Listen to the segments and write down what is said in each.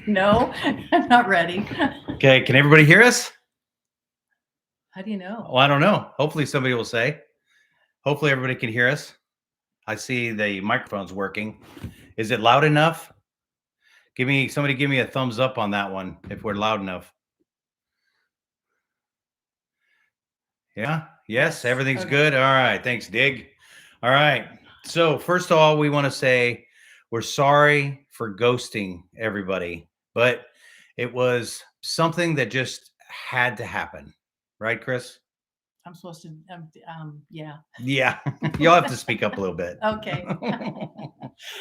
No, I'm not ready. Okay, can everybody hear us? How do you know? Well, I don't know. Hopefully somebody will say. Hopefully everybody can hear us. I see the microphone's working. Is it loud enough? Somebody give me a thumbs up on that one if we're loud enough. Yeah. Yes, everything's Okay. good. All right. Thanks, Dig. All right. So first of all, we want to say we're sorry for ghosting everybody, but it was something that just had to happen. Right, Chris? I'm supposed to, yeah. Yeah. You'll have to speak up a little bit. Okay.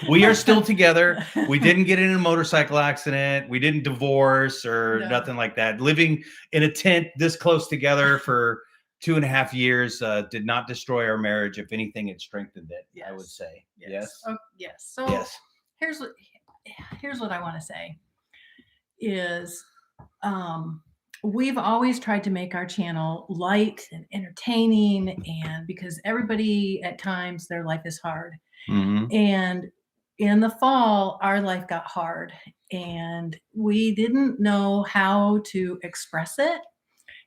We are still together. We didn't get in a motorcycle accident. We didn't divorce or No. nothing like that. Living in a tent this close together for 2.5 years did not destroy our marriage. If anything, it strengthened it, I would say. Yes. Oh, yes. So Yes. here's what I want to say is we've always tried to make our channel light and entertaining, and because everybody at times their life is hard. Mhm. And in the fall, our life got hard, and we didn't know how to express it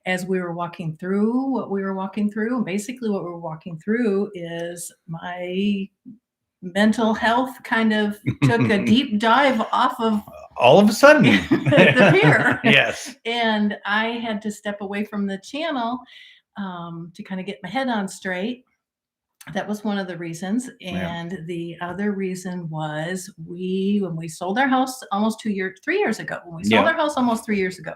as we were walking through what we were walking through. And basically, what we were walking through is my mental health kind of took a deep dive off of All of a sudden. the pier. Yes. And I had to step away from the channel to kind of get my head on straight. That was one of the reasons. And the other reason was when we sold our house almost 3 years ago, our house almost 3 years ago,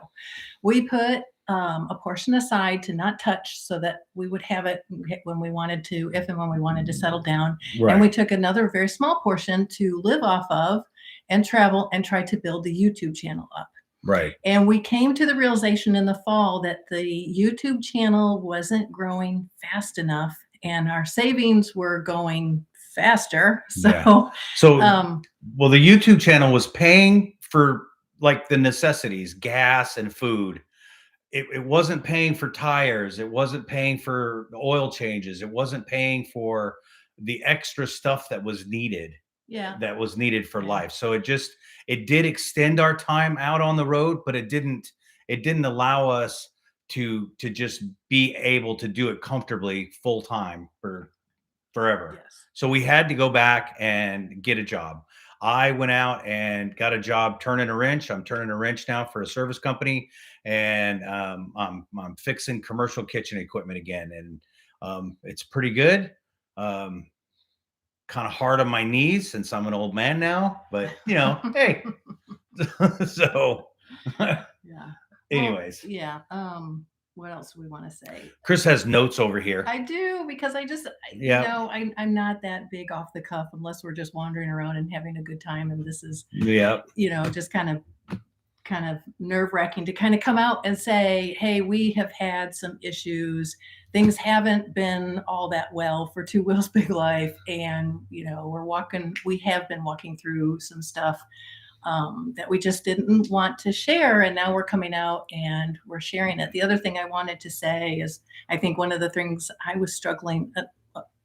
we put a portion aside to not touch so that we would have it when we wanted to, if and when we wanted to settle down. Right. And we took another very small portion to live off of and travel and try to build the YouTube channel up. Right. And we came to the realization in the fall that the YouTube channel wasn't growing fast enough and our savings were going faster. So, well, the YouTube channel was paying for like the necessities, gas and food. It wasn't paying for tires. It wasn't paying for oil changes. It wasn't paying for the extra stuff that was needed. Yeah. That was needed for life. So it did extend our time out on the road, but it didn't allow us to just be able to do it comfortably full time for forever. Yes. So we had to go back and get a job. I went out and got a job turning a wrench. I'm turning a wrench now for a service company, and I'm fixing commercial kitchen equipment again, and it's pretty good. Kind of hard on my knees since I'm an old man now, but hey. So yeah. Anyways. Well, yeah. What else do we want to say? Chris has notes over here. I do, because I'm not that big off the cuff unless we're just wandering around and having a good time. And this is, just kind of nerve-wracking to kind of come out and say, hey, we have had some issues. Things haven't been all that well for Two Wheels Big Life. And, we have been walking through some stuff that we just didn't want to share. And now we're coming out and we're sharing it. The other thing I wanted to say is, I think one of the things I was struggling,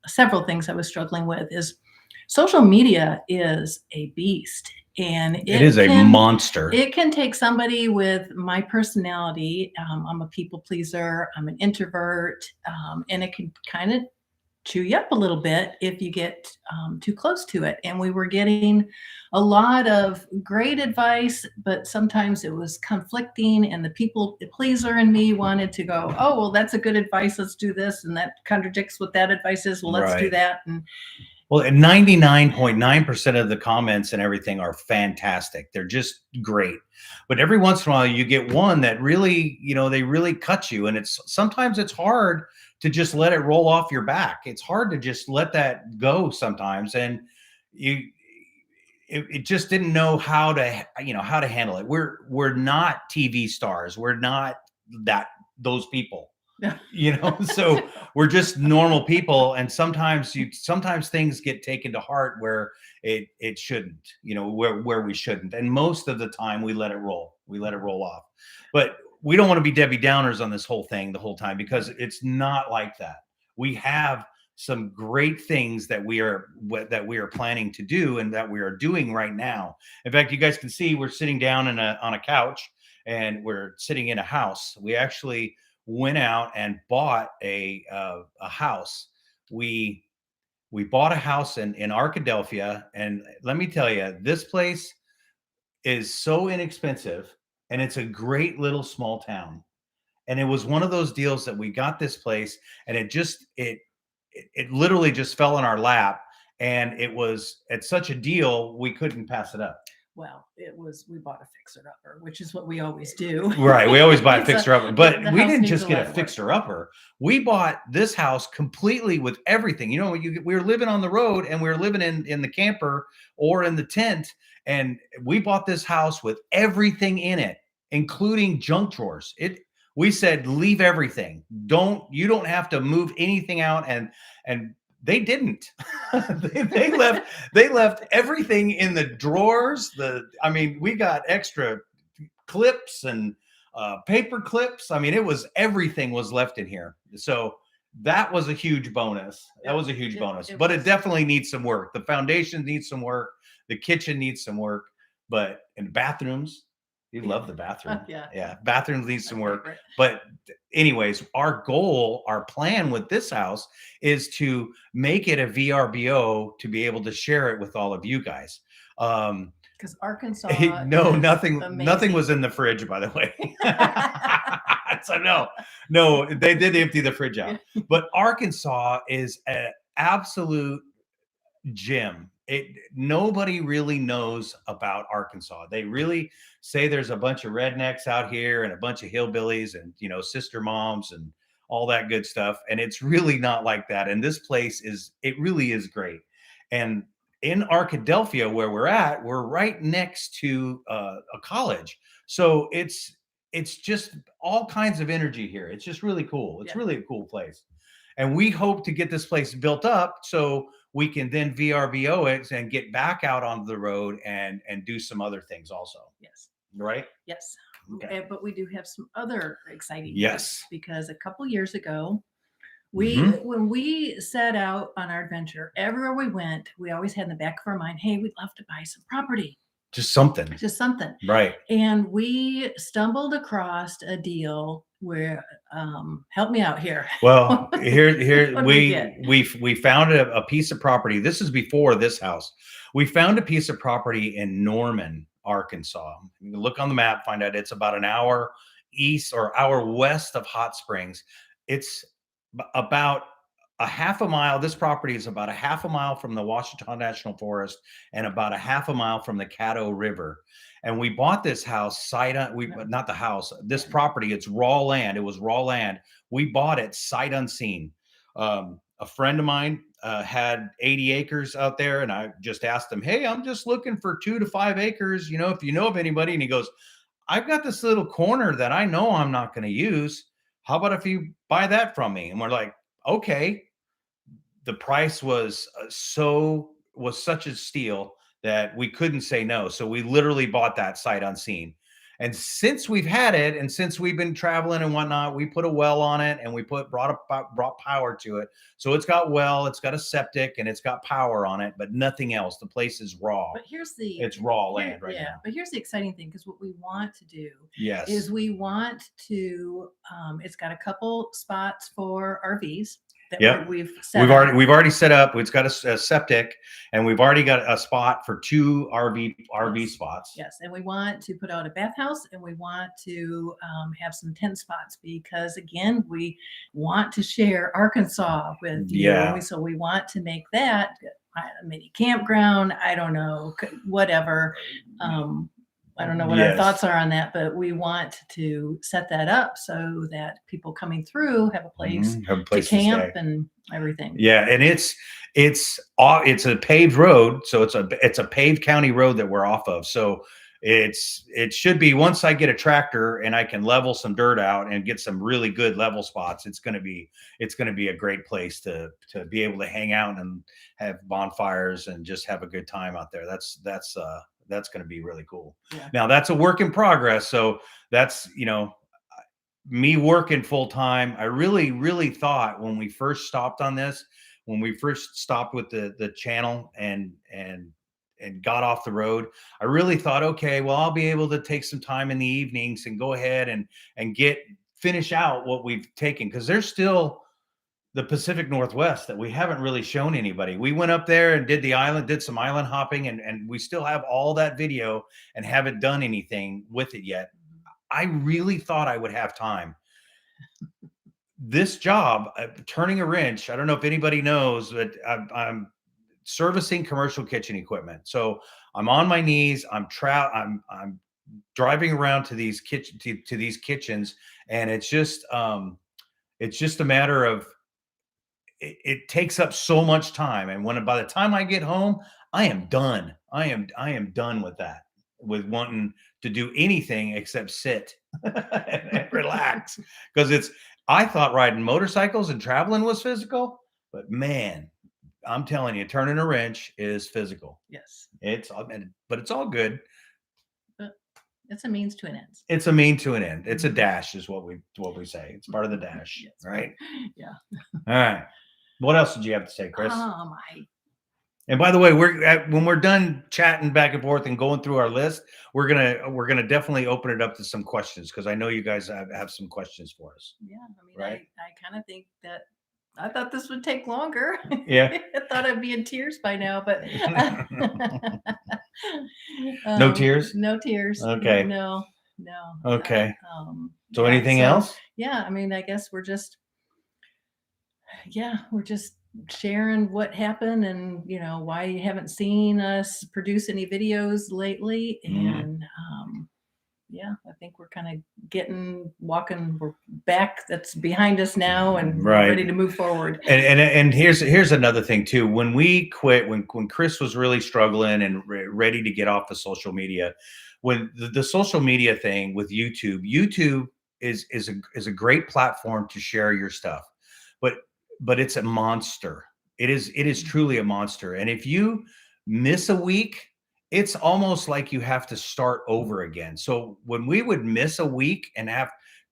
several things I was struggling with is social media is a beast. And it is a monster. It can take somebody with my personality. I'm a people pleaser. I'm an introvert. And it can kind of chew you up a little bit if you get too close to it. And we were getting a lot of great advice, but sometimes it was conflicting, and the people pleaser in me wanted to go, oh, well, that's a good advice, let's do this, and that contradicts what that advice is, well, let's do that. And 99.9% of the comments and everything are fantastic. They're just great. But every once in a while you get one that really, they really cut you. And sometimes it's hard to just let it roll off your back. It's hard to just let that go sometimes. And it just didn't know how to handle it. We're not TV stars. We're not those people. So we're just normal people, and sometimes things get taken to heart where it shouldn't, where we shouldn't, and most of the time we let it roll off. But we don't want to be Debbie Downers on this whole thing the whole time, because it's not like that. We have some great things that we are planning to do and that we are doing right now. In fact, you guys can see we're sitting down on a couch and we're sitting in a house. We actually went out and bought a house. We bought a house in Arkadelphia, and let me tell you, this place is so inexpensive, and it's a great little small town. And it was one of those deals that we got this place, and it literally just fell in our lap, and it was at such a deal we couldn't pass it up. Well, we bought a fixer-upper, which is what we always do. Right. We always buy a fixer-upper, but we didn't just get a fixer-upper. We bought this house completely with everything. You know, we were living on the road, and we were living in the camper or in the tent, and we bought this house with everything in it, including junk drawers. We said, leave everything. You don't have to move anything out, and they didn't. they left everything in the drawers. We got extra clips and paper clips. I mean, everything was left in here. So that was a huge bonus. That was a huge bonus. But it definitely needs some work. The foundation needs some work. The kitchen needs some work. But in bathrooms, you love the bathroom. Yeah. Bathrooms need some work. But anyways, our plan with this house is to make it a VRBO to be able to share it with all of you guys. Because Arkansas. Nothing was in the fridge, by the way. So no, they did empty the fridge out. But Arkansas is an absolute gem. Nobody really knows about Arkansas. They really say there's a bunch of rednecks out here and a bunch of hillbillies and, sister moms and all that good stuff. And it's really not like that. And this place really is great. And in Arkadelphia, where we're at, we're right next to a college. So it's just all kinds of energy here. It's just really cool. It's really a cool place. And we hope to get this place built up so we can then VRBO it and get back out on the road and do some other things also. Yes. Right? Yes. Okay. But we do have some other exciting news, because a couple years ago, when we set out on our adventure, everywhere we went, we always had in the back of our mind, hey, we'd love to buy some property. Just something. Right. And we stumbled across a deal where help me out here. Well, here we found a piece of property. This is before this house. We found a piece of property in Norman, Arkansas. You can look on the map, find out it's about an hour east or hour west of Hot Springs. It's about a half a mile. This property is about a half a mile from the Ouachita National Forest and about a half a mile from the Caddo River. And we bought this house not the house, this property. It's raw land. It was raw land. We bought it sight unseen. A friend of mine had 80 acres out there, and I just asked him, hey, I'm just looking for 2 to 5 acres. If you know of anybody. And he goes, I've got this little corner that I know I'm not going to use. How about if you buy that from me? And we're like, okay. The price was such a steal that we couldn't say no. So we literally bought that sight unseen. And since we've had it, and since we've been traveling and whatnot, we put a well on it, and we brought power to it. So it's got it's got a septic, and it's got power on it, but nothing else. The place is raw. But it's raw land right now. But here's the exciting thing, because what we want to do is we want to it's got a couple spots for RVs. We've already set up. It's got a septic, and we've already got a spot for 2 RV spots. Yes, and we want to put out a bathhouse, and we want to have some tent spots, because again, we want to share Arkansas with you. Yeah. So we want to make that a mini campground. I don't know, whatever. I don't know what our thoughts are on that, but we want to set that up so that people coming through have a place to camp and everything. Yeah, and it's a paved road, so it's a paved county road that we're off of. So it should be, once I get a tractor and I can level some dirt out and get some really good level spots, it's going to be a great place to be able to hang out and have bonfires and just have a good time out there. That's going to be really cool. Yeah. Now that's a work in progress. So that's, me working full time. I really, really thought when we first stopped on this, when we first stopped with the channel and got off the road, I really thought, okay, well, I'll be able to take some time in the evenings and go ahead and finish out what we've taken, because there's still the Pacific Northwest that we haven't really shown anybody. We went up there and did some island hopping, and we still have all that video and haven't done anything with it yet. I really thought I would have time. This job, turning a wrench, I don't know if anybody knows, but I'm servicing commercial kitchen equipment. So I'm on my knees, I'm driving around to these kitchens, and it's just a matter of, it takes up so much time. And by the time I get home, I am done. I am done with that, with wanting to do anything except sit and relax. Because I thought riding motorcycles and traveling was physical, but man, I'm telling you, turning a wrench is physical. Yes. But it's all good. But it's a means to an end. It's a means to an end. It's a dash, is what we say. It's part of the dash, yes, right? Yeah. All right. What else did you have to say, Chris? And by the way, when we're done chatting back and forth and going through our list, we're gonna definitely open it up to some questions, because I know you guys have some questions for us. Yeah, I mean, right? I kind of think that I thought this would take longer. Yeah, I thought I'd be in tears by now, but no tears. No tears. Okay. No. Okay. So anything else? Yeah, I mean, I guess we're just sharing what happened, and why you haven't seen us produce any videos lately. And I think we're kind of we're back. That's behind us now, and we're ready to move forward. And here's another thing too. When we quit, when Chris was really struggling and ready to get off the social media, when the social media thing with YouTube is a great platform to share your stuff, but it's a monster. It is truly a monster. And if you miss a week, it's almost like you have to start over again. So when we would miss a week and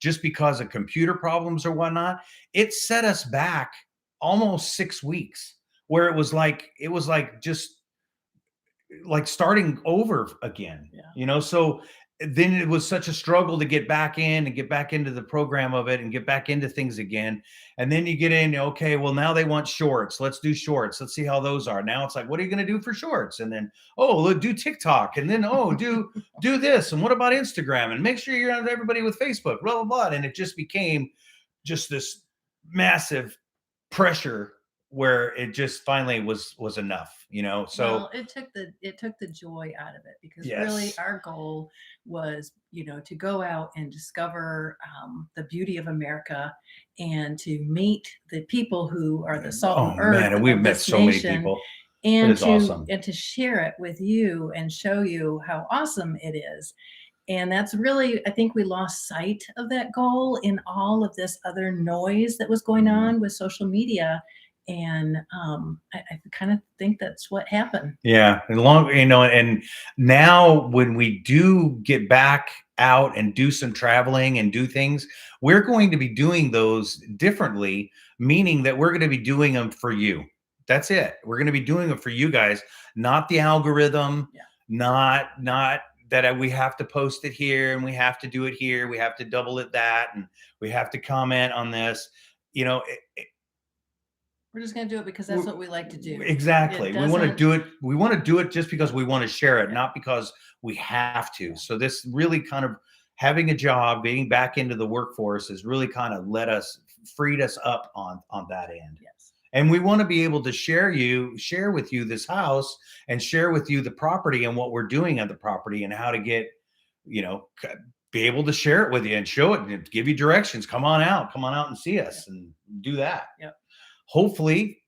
just because of computer problems or whatnot, it set us back almost 6 weeks, where it was like just like starting over again. So then it was such a struggle to get back in and get back into the program of it and get back into things again. And then you get in, okay, well, now they want shorts. Let's do shorts. Let's see how those are. Now it's like, what are you going to do for shorts? And then, do TikTok. And then, do this. And what about Instagram? And make sure you're on everybody with Facebook, blah, blah, blah. And it just became just this massive pressure, where it just finally was enough, so well, it took the joy out of it, because really our goal was, to go out and discover the beauty of America, and to meet the people who are the salt and earth. And we've met so many people, and to share it with you and show you how awesome it is. And that's really, I think we lost sight of that goal in all of this other noise that was going on with social media. And I kind of think that's what happened. Yeah. And now when we do get back out and do some traveling and do things, we're going to be doing those differently, meaning that we're going to be doing them for you. That's it. We're going to be doing them for you guys, not the algorithm, not that we have to post it here and we have to do it here. We have to double it that, and we have to comment on this, we're just going to do it because that's what we like to do. Exactly. We want to do it. We want to do it just because we want to share it, not because we have to. So this really kind of having a job, being back into the workforce has really kind of freed us up on that end. Yes. And we want to be able to share with you this house, and share with you the property and what we're doing at the property, and how to get, be able to share it with you and show it and give you directions. Come on out and see us and do that. Yep. Hopefully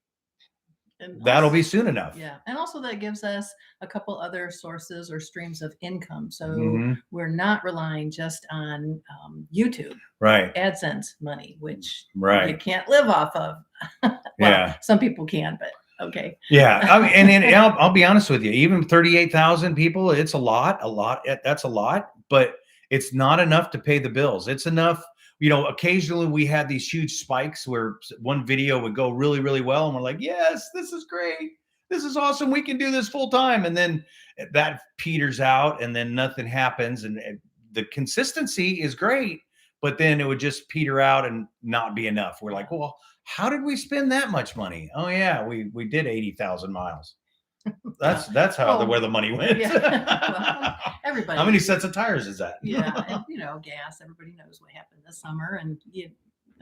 that'll be soon enough. Yeah. And also that gives us a couple other sources or streams of income. So we're not relying just on YouTube, right? AdSense money, which you can't live off of. Some people can, but okay. Yeah. I mean, and I'll be honest with you, even 38,000 people, it's a lot. That's a lot, but it's not enough to pay the bills. It's enough. occasionally we had these huge spikes where one video would go really, really well. And we're like, yes, this is great. This is awesome. We can do this full time. And then that peters out and then nothing happens. And the consistency is great, but then it would just peter out and not be enough. We're like, well, how did we spend that much money? Oh yeah, we did 80,000 miles. That's how where the money went. Well, everybody. How many sets of tires is that? Yeah, and gas. Everybody knows what happened this summer, and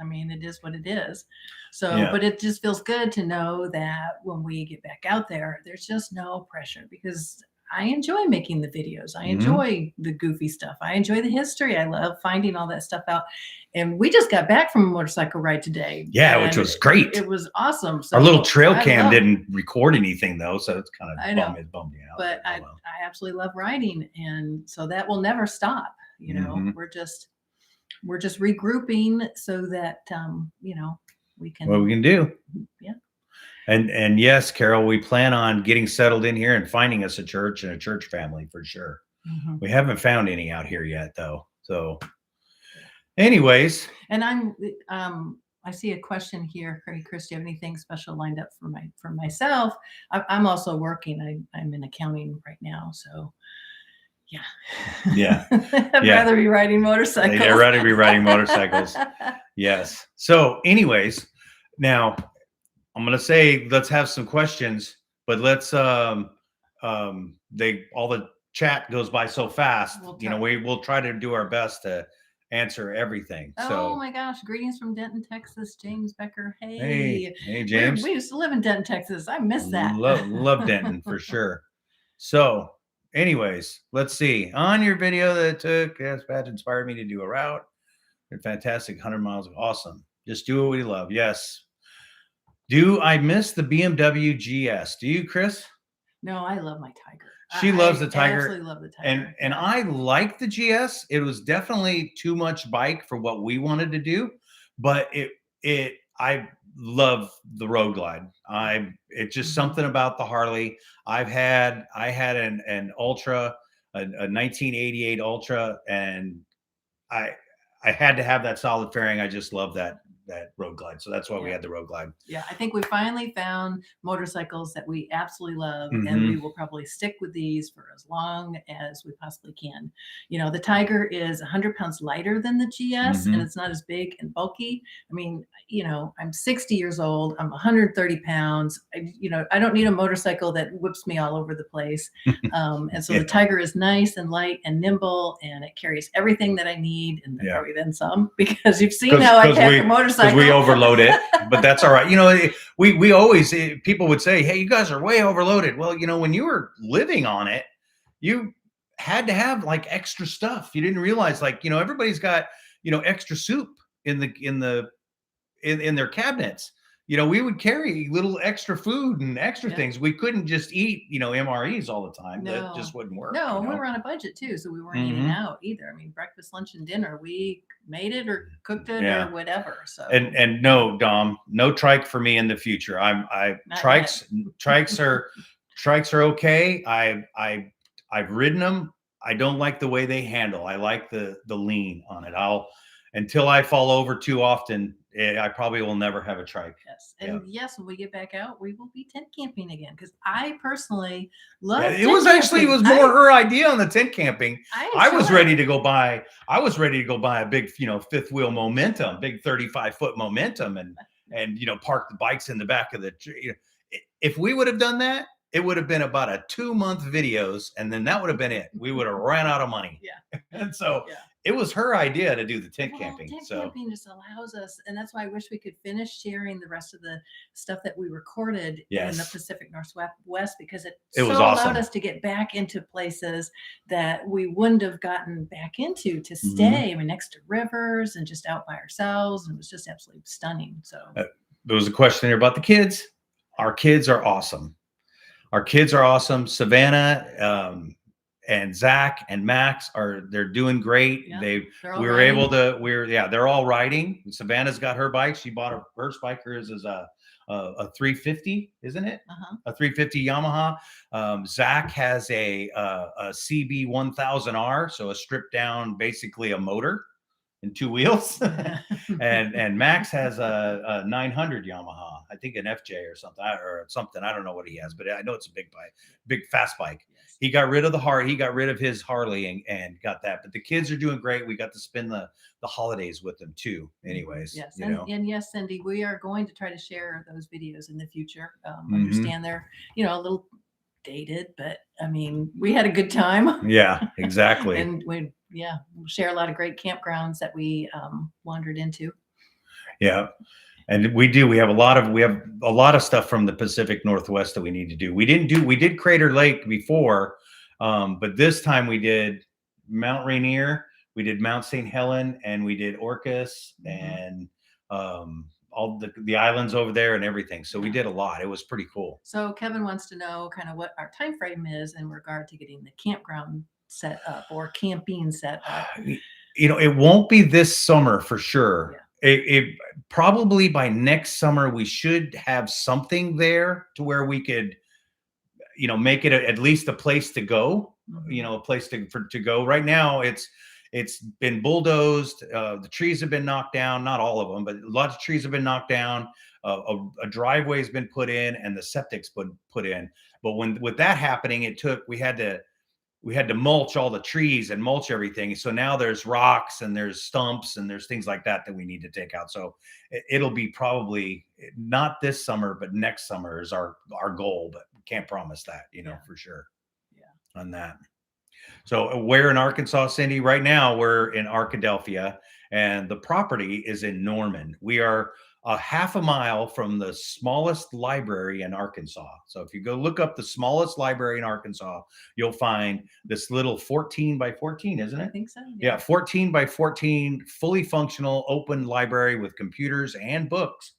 I mean, it is what it is. So, but it just feels good to know that when we get back out there, there's just no pressure because I enjoy making the videos. I enjoy the goofy stuff. I enjoy the history. I love finding all that stuff out. And we just got back from a motorcycle ride today. Yeah, which was great. It was awesome. So our little trail cam didn't record anything though, so it's kind of bummed me out. But I absolutely love riding, and so that will never stop. We're just regrouping so that we can. What we can do. Yeah. And yes, Carol, we plan on getting settled in here and finding us a church and a church family for sure. We haven't found any out here yet though. So anyways. And I see a question here. Chris, do you have anything special lined up for myself? I'm also working. I'm in accounting right now. So yeah. I'd rather be riding motorcycles. I'd rather be riding motorcycles. Yes. So anyways, now I'm going to say, let's have some questions, but let's, all the chat goes by so fast, we'll try to do our best to answer everything. Oh my gosh. Greetings from Denton, Texas. James Becker. Hey James. We used to live in Denton, Texas. I miss that. Love Denton for sure. So anyways, let's see. On your video that took, Patch inspired me to do a route. They're fantastic. 100 miles. Awesome. Just do what we love. Yes. Do I miss the BMW GS? Do you, Chris? No, I love my Tiger. She loves the Tiger. I absolutely love the Tiger. And I like the GS. It was definitely too much bike for what we wanted to do, but I love the Road Glide. It's just something about the Harley. I had an Ultra, a 1988 Ultra, and I had to have that solid fairing. I just love that Road Glide. So that's why we had the Road Glide. Yeah, I think we finally found motorcycles that we absolutely love, and we will probably stick with these for as long as we possibly can. The Tiger is 100 pounds lighter than the GS, and it's not as big and bulky. I mean, I'm 60 years old. I'm 130 pounds. I don't need a motorcycle that whips me all over the place. And so the Tiger is nice and light and nimble, and it carries everything that I need, and probably then some, because you've seen how I pack a motorcycle. Because we overload it, but that's all right. We always, people would say, hey, you guys are way overloaded. Well, when you were living on it, you had to have like extra stuff. You didn't realize, everybody's got, extra soup in their cabinets. We would carry little extra food and extra things. We couldn't just eat, MREs all the time. No. That just wouldn't work. No, we were on a budget too, so we weren't eating out either. I mean, breakfast, lunch, and dinner, we made it or cooked it or whatever. So and no, Dom, no trike for me in the future. Trikes are okay. I've ridden them. I don't like the way they handle. I like the lean on it. Until I fall over too often, I probably will never have a trike. Yes. And yes, when we get back out, we will be tent camping again, because I personally love it. Was more her idea on the tent camping. I was ready to go buy a big, fifth wheel Momentum, big 35-foot Momentum, and park the bikes in the back of the tree. If we would have done that, it would have been about a 2-month videos, and then that would have been it. We would have ran out of money. Yeah. And so it was her idea to do the tent camping. Tent camping just allows us, and that's why I wish we could finish sharing the rest of the stuff that we recorded in the Pacific Northwest, because it was awesome. Allowed us to get back into places that we wouldn't have gotten back into to stay. I mean, next to rivers and just out by ourselves, and it was just absolutely stunning. So there was a question here about the kids. Our kids are awesome. Savannah, and Zach and Max they're doing great. Yeah, they're all riding. Savannah's got her bike. She bought her spiker is a 350, isn't it? A 350 Yamaha. Zach has a CB 1000R, so a stripped down, basically a motor. and 2 wheels. and Max has a 900 Yamaha, I think an FJ or something. I don't know what he has, but I know it's a big bike, big fast bike. Yes. He got rid of his Harley and got that. But the kids are doing great. We got to spend the holidays with them too. Anyways, yes, and yes, Cindy, we are going to try to share those videos in the future. Understand they're a little dated, but I mean, we had a good time. Yeah, exactly. And we share a lot of great campgrounds that we wandered into. Yeah. And we have a lot of stuff from the Pacific Northwest that we need to do. We did Crater Lake before, but this time we did Mount Rainier, we did Mount St. Helen, and we did Orcas and all the islands over there and everything. So we did a lot. It was pretty cool. So Kevin wants to know kind of what our time frame is in regard to getting the campground set up or camping set up. It won't be this summer for sure. Yeah. It probably by next summer we should have something there to where we could, make it at least a place to go. A place to go. Right now it's been bulldozed. The trees have been knocked down. Not all of them, but lots of trees have been knocked down. A driveway has been put in, and the septic's been put in. But with that happening, we had to mulch all the trees and mulch everything. So now there's rocks and there's stumps and there's things like that we need to take out. So it'll be probably not this summer, but next summer is our goal, but we can't promise that, for sure. Yeah. On that. So we're in Arkansas, Cindy. Right now we're in Arkadelphia, and the property is in Norman. We are a half a mile from the smallest library in Arkansas. So if you go look up the smallest library in Arkansas, you'll find this little 14 by 14, isn't it? I think so. Yeah, 14 by 14, fully functional, open library with computers and books.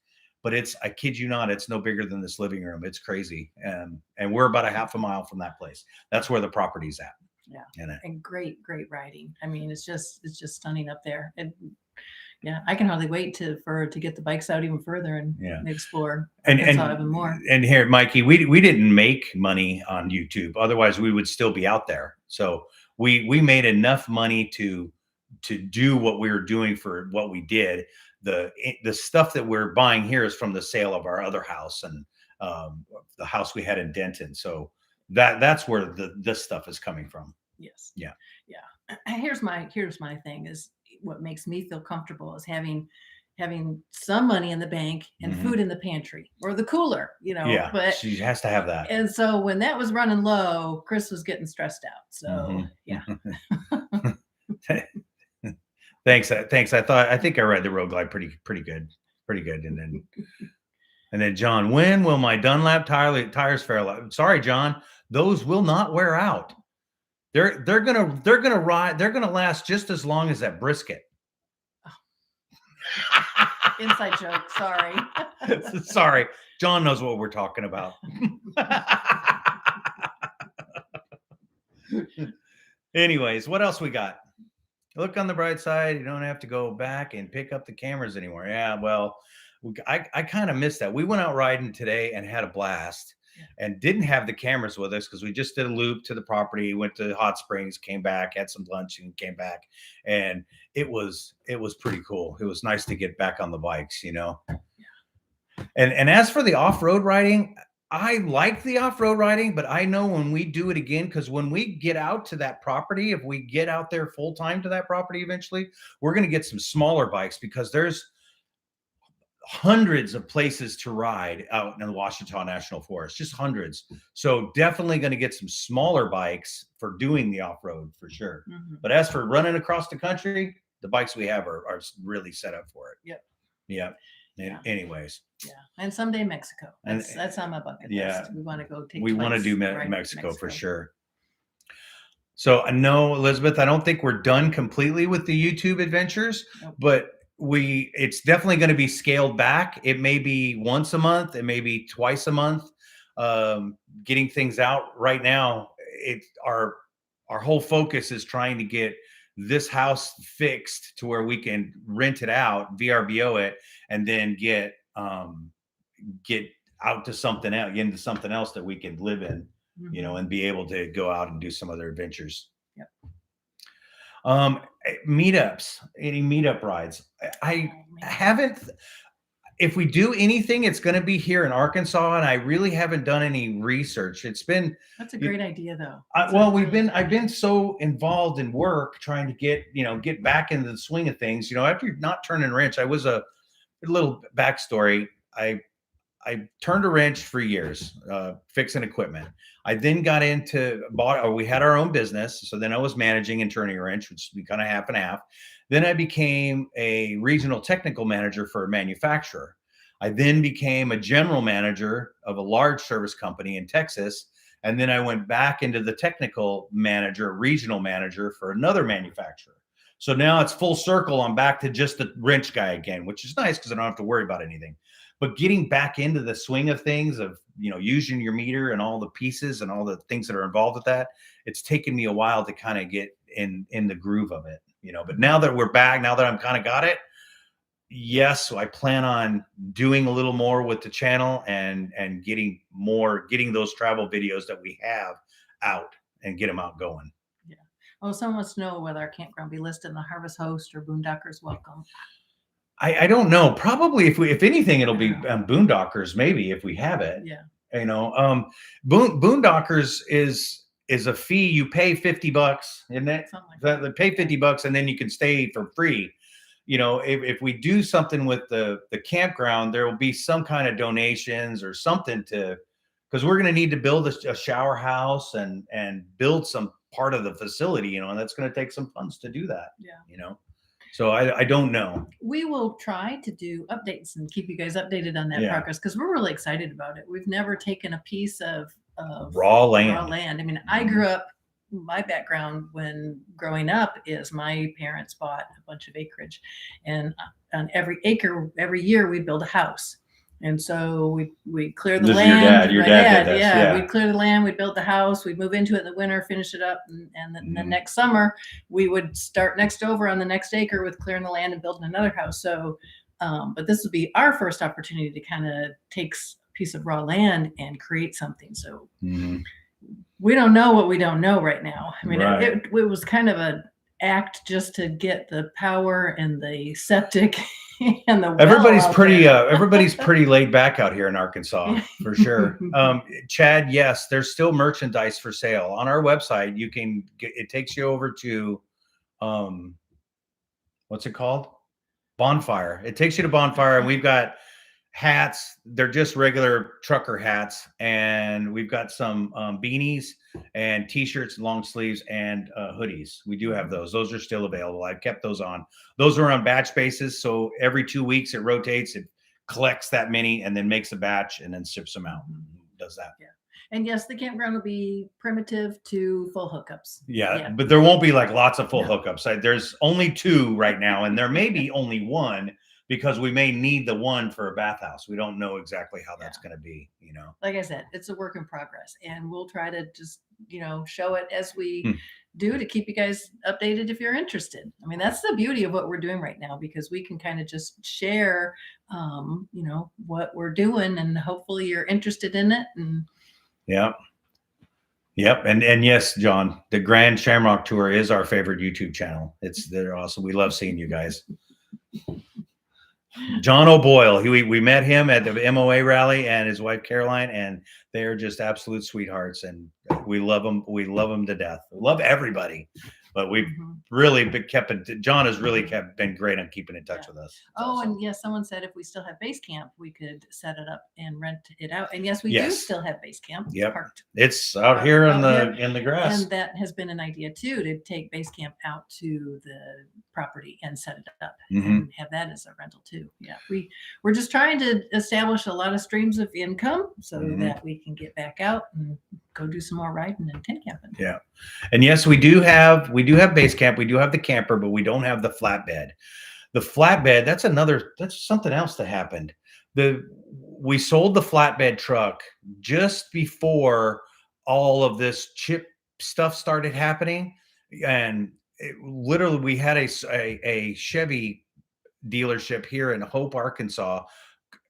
But I kid you not, it's no bigger than this living room. It's crazy. And we're about a half a mile from that place. That's where the property's at. Yeah. And great riding. I mean, it's just stunning up there. And yeah, I can hardly wait to get the bikes out even further and explore Arkansas even more. And here, Mikey, we didn't make money on YouTube. Otherwise, we would still be out there. So we made enough money to do what we were doing for what we did. The stuff that we're buying here is from the sale of our other house and the house we had in Denton. So that's where this stuff is coming from. Yes. Yeah. Here's my thing is what makes me feel comfortable is having some money in the bank and food in the pantry or the cooler, Yeah, but she has to have that. And so when that was running low, Chris was getting stressed out. So yeah. Thanks. I think I read the Road Glide pretty good. And then John, when will my Dunlap tires fail out? Sorry, John, those will not wear out. They're gonna ride. They're gonna last just as long as that brisket. Inside joke. Sorry. Sorry. John knows what we're talking about. Anyways, what else we got? Look on the bright side. You don't have to go back and pick up the cameras anymore. Yeah, well, I kind of missed that. We went out riding today and had a blast and didn't have the cameras with us because we just did a loop to the property, went to Hot Springs, came back, had some lunch and came back. And it was pretty cool. It was nice to get back on the bikes, And as for the off-road riding, I like the off-road riding, but I know when we do it again, because when we get out to that property, if we get out there full time to that property eventually, we're going to get some smaller bikes because there's hundreds of places to ride out in the Ouachita National Forest, just hundreds. So definitely going to get some smaller bikes for doing the off-road for sure. But as for running across the country, the bikes we have are really set up for it. Yep. Yeah. Anyways. Yeah. And someday Mexico. That's on my bucket list. We want to go take. We want to do Mexico for sure. So I know, Elizabeth, I don't think we're done completely with the YouTube adventures, but it's definitely going to be scaled back. It may be once a month, it may be twice a month. Getting things out right now, our whole focus is trying to get this house fixed to where we can rent it out, VRBO it, and then get out to something else, get into something else that we can live in, and be able to go out and do some other adventures. Yep. Meetups, any meetup rides. I Oh, man. haven't. If we do anything, it's going to be here in Arkansas, and I really haven't done any research. It's been That's a great idea, though. well, I've been so involved in work trying to get back into the swing of things. After not turning wrench, I was a little backstory. I turned a wrench for years, fixing equipment. I then got into we had our own business. So then I was managing and turning a wrench, which would be kind of half and half. Then I became a regional technical manager for a manufacturer. I then became a general manager of a large service company in Texas. And then I went back into the technical manager, regional manager for another manufacturer. So now it's full circle. I'm back to just the wrench guy again, which is nice because I don't have to worry about anything. But getting back into the swing of things of, using your meter and all the pieces and all the things that are involved with that, it's taken me a while to kind of get in the groove of it, but now that we're back, now that I'm kind of got it, yes, I plan on doing a little more with the channel and getting those travel videos that we have out and get them out going. Yeah. Oh, someone wants to know whether our campground be listed in the Harvest Host or Boondockers Welcome. I don't know. Probably if anything, it'll be Boondockers, maybe if we have it. Yeah. Boondockers is a fee. You pay $50, isn't it? They pay $50 and then you can stay for free. If we do something with the campground, there will be some kind of donations or something because we're going to need to build a shower house and build some part of the facility, and that's going to take some funds to do that. Yeah. So I don't know. We will try to do updates and keep you guys updated on that progress because we're really excited about it. We've never taken a piece of raw land. I mean, I grew up, my background when growing up is my parents bought a bunch of acreage, and on every acre, every year we'd build a house. And so we clear the land. Your dad did this. Yeah, we'd clear the land, we'd build the house, we'd move into it in the winter, finish it up, and then the next summer we would start next over on the next acre with clearing the land and building another house. So, but this would be our first opportunity to kind of take a piece of raw land and create something. So we don't know what we don't know right now. I mean, it was kind of an act just to get the power and the septic. And everybody's pretty laid back out here in Arkansas for sure. Chad, yes, there's still merchandise for sale on our website. You can it takes you over to what's it called? Bonfire. It takes you to Bonfire, and we've got hats. They're just regular trucker hats, and we've got some beanies and t-shirts, long sleeves, and hoodies. We do have those. Those are still available. I've kept those on. Those are on batch basis, so every 2 weeks it rotates. It collects that many and then makes a batch and then ships them out. Does that? Yeah. And yes, the campground will be primitive to full hookups. Yeah, but there won't be like lots of full hookups. There's only 2 right now, and there may be only 1. Because we may need the one for a bathhouse. We don't know exactly how that's going to be, Like I said, it's a work in progress, and we'll try to just, show it as we do to keep you guys updated if you're interested. I mean, that's the beauty of what we're doing right now, because we can kind of just share, what we're doing, and hopefully you're interested in it. And Yep. And yes, John, the Grand Shamrock Tour is our favorite YouTube channel. They're awesome. We love seeing you guys. John O'Boyle, we met him at the MOA rally, and his wife Caroline, and they're just absolute sweethearts, and we love them. We love them to death. We love everybody, but we've really John has really been great on keeping in touch with us. And yes, someone said if we still have base camp, we could set it up and rent it out. And yes, we do still have base camp. It's out here in the grass. And that has been an idea too, to take base camp out to the property and set it up and have that as a rental too. Yeah, we're just trying to establish a lot of streams of income so that we can get back out and go do some more riding and tent camping. Yeah. And yes, we do have base camp. We do have the camper, but we don't have the flatbed. The flatbed, that's something else that happened. We sold the flatbed truck just before all of this chip stuff started happening. And literally we had a Chevy dealership here in Hope, Arkansas,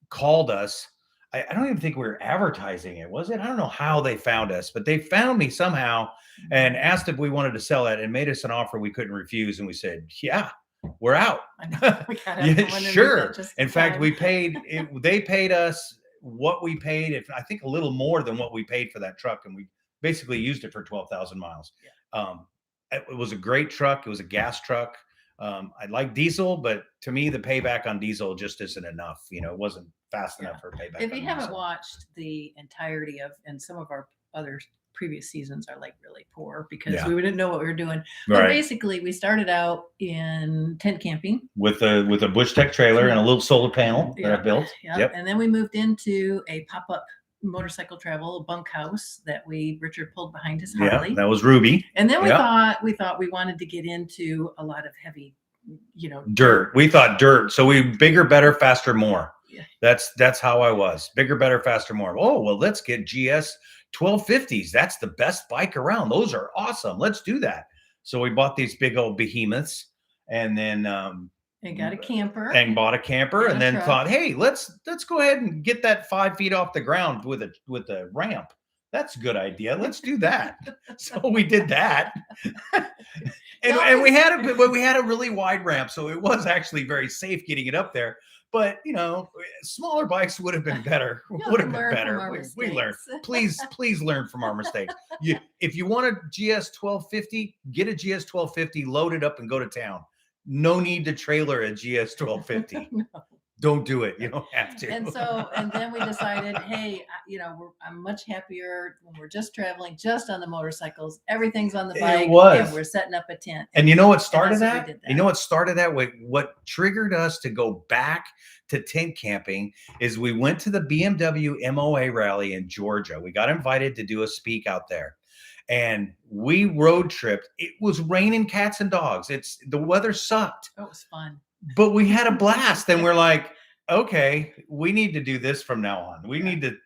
called us I don't even think we were advertising it, was it? I don't know how they found us, but they found me somehow and asked if we wanted to sell it and made us an offer we couldn't refuse. And we said, yeah, we're out. Yeah, sure. In fact, we paid, they paid us what we paid, if I think a little more than what we paid for that truck. And we basically used it for 12,000 miles. Yeah. It was a great truck. It was a gas truck. I like diesel, but to me, the payback on diesel just isn't enough. You know, it wasn't fast enough for payback. If you haven't watched the entirety of, and some of our other previous seasons are like really poor because we didn't know what we were doing. But basically, we started out in tent camping with a Bush Tech trailer and a little solar panel that I built. Yep. And then we moved into a pop-up motorcycle travel bunkhouse that Richard pulled behind his Harley. Yeah, that was Ruby. And then we thought we wanted to get into a lot of heavy, dirt. We thought dirt. So we bigger, better, faster, more. Yeah. That's how I was. Bigger, better, faster, more. Oh, well, let's get GS 1250s. That's the best bike around. Those are awesome. Let's do that. So we bought these big old behemoths and then and got a camper and bought a camper and then thought, hey, let's go ahead and get that 5 feet off the ground with a ramp. That's a good idea. Let's do that. So we did that. and we had a really wide ramp. So it was actually very safe getting it up there. But smaller bikes would have been better. Would have been better. We learned. Please learn from our mistakes. If you want a GS 1250, get a GS 1250, load it up, and go to town. No need to trailer a GS 1250. No. Don't do it. You don't have to. And then we decided, hey, I'm much happier when we're just traveling, just on the motorcycles. Everything's on the bike. And we're setting up a tent. And you know what started that? You know what started that? What triggered us to go back to tent camping is we went to the BMW MOA rally in Georgia. We got invited to do a speak out there. And we road tripped. It was raining cats and dogs. The weather sucked. It was fun. But we had a blast, and we're like, okay, we need to do this from now on. We need to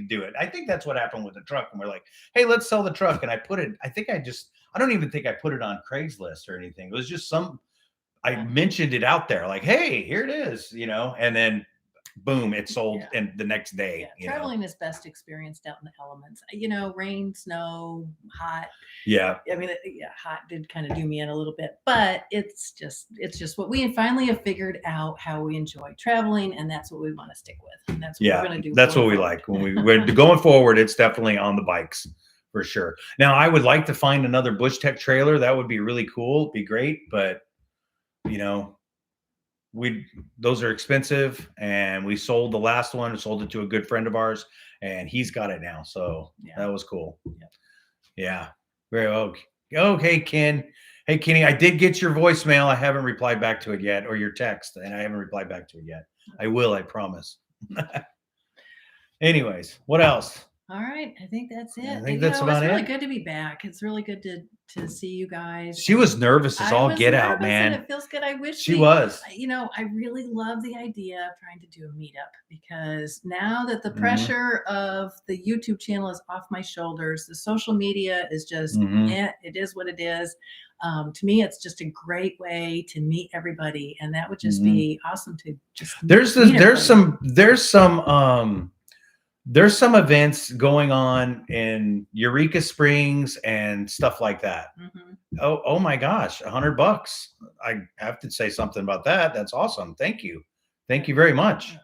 do it. I think that's what happened with the truck. And we're like, hey, let's sell the truck. And I don't even think I put it on Craigslist or anything. It was just I mentioned it out there like, hey, here it is, and then boom, it sold in the next day. Traveling is best experienced out in the elements. Rain, snow, hot. Yeah. I mean, hot did kind of do me in a little bit, but it's just what we finally have figured out how we enjoy traveling, and that's what we want to stick with. And that's what we're going to do. That's what we like. When we're going forward, it's definitely on the bikes for sure. Now, I would like to find another Bush Tech trailer. That would be really cool. It'd be great, but those are expensive, and we sold the last one, sold it to a good friend of ours, and he's got it now. So that was cool. Yeah. Very well. Okay, Ken. Hey, Kenny, I did get your voicemail. I haven't replied back to it yet, or your text, and I haven't replied back to it yet. I will, I promise. Anyways, what else? All right. I think that's it. I think that's about it. It's really good to be back. It's really good to see you guys. She was nervous as all get out, man. And it feels good. I wish she was. I really love the idea of trying to do a meetup, because now that the pressure of the YouTube channel is off my shoulders, the social media is just, it is what it is. To me, it's just a great way to meet everybody, and that would just be awesome to just. There's some events going on in Eureka Springs and stuff like that. Oh my gosh, $100. I have to say something about that. That's awesome. Thank you very much.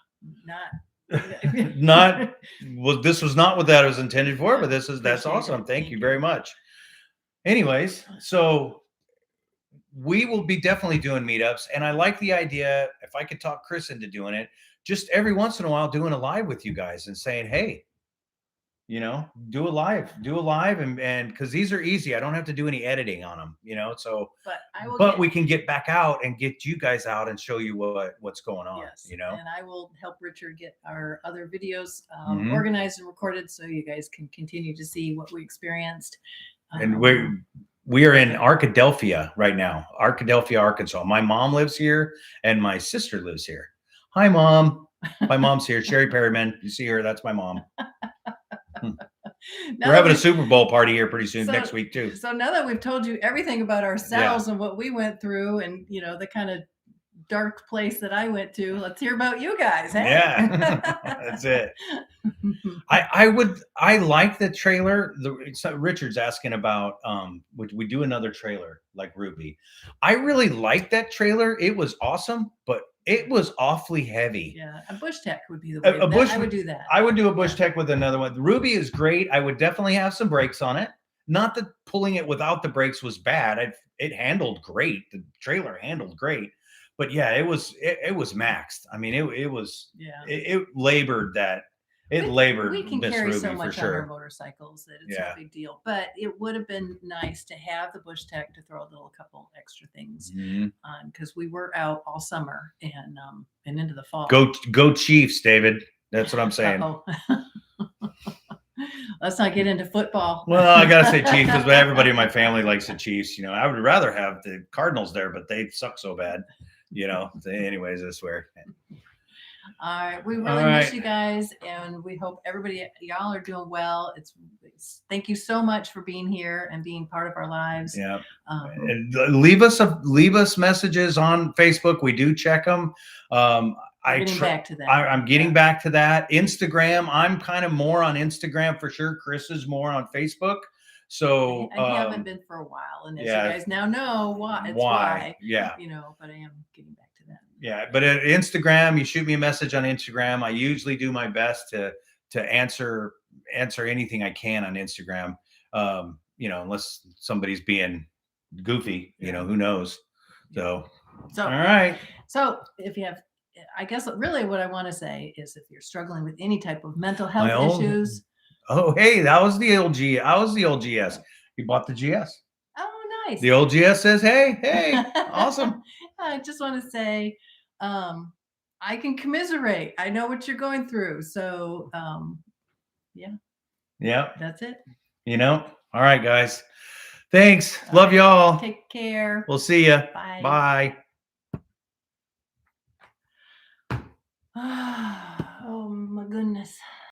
Not well, this was not what that was intended for, but that's awesome. Thank you very much. Anyways, so we will be definitely doing meetups, and I like the idea, if I could talk Chris into doing it, just every once in a while doing a live with you guys and saying, hey, do a live and because these are easy. I don't have to do any editing on them, so, but we can get back out and get you guys out and show you what's going on, And I will help Richard get our other videos organized and recorded, so you guys can continue to see what we experienced. And we are in Arkadelphia right now, Arkadelphia, Arkansas. My mom lives here and my sister lives here. Hi, Mom. My mom's here. Sherry Perryman. You see her? That's my mom. We're having a Super Bowl party here pretty soon next week too. So now that we've told you everything about ourselves and what we went through, and the kind of dark place that I went to. Let's hear about you guys. Hey? Yeah, that's it. I like the trailer. Richard's asking about would we do another trailer like Ruby? I really liked that trailer. It was awesome, but it was awfully heavy. Yeah, a Bush Tech would be the way. I would do that. I would do a Bush Tech with another one. Ruby is great. I would definitely have some brakes on it. Not that pulling it without the brakes was bad. It handled great. The trailer handled great. But yeah, it was maxed. I mean, it was it labored that. We can carry Ruby so much for sure. on our motorcycles that it's no big deal. But it would have been nice to have the Bush Tech to throw a little couple extra things on, because we were out all summer and into the fall. Go Chiefs, David. That's what I'm saying. Let's not get into football. Well, I gotta say Chiefs because everybody in my family likes the Chiefs. You know, I would rather have the Cardinals there, but they suck so bad. You know. Anyways, I swear. All right, we really miss you guys, and we hope y'all are doing well. It's thank you so much for being here and being part of our lives. Yeah, and leave us messages on Facebook. We do check them. I'm getting back to that. I'm getting back to that. Instagram, I'm kind of more on Instagram for sure. Chris is more on Facebook. So I haven't been for a while, and as you guys now know why. Yeah, you know, but I am getting back to that. Yeah, but at Instagram, you shoot me a message on Instagram. I usually do my best to answer anything I can on Instagram. You know, unless somebody's being goofy, you know, who knows? So all right. So if you have, I guess really what I want to say is if you're struggling with any type of mental health issues. Oh, hey, that was the old G. I was the old GS. You bought the GS. Oh, nice. The old GS says, hey, awesome. I just want to say, I can commiserate. I know what you're going through. So, yeah, that's it. You know, all right, guys. Thanks. Love y'all. Take care. We'll see you. Bye. Bye. Oh my goodness.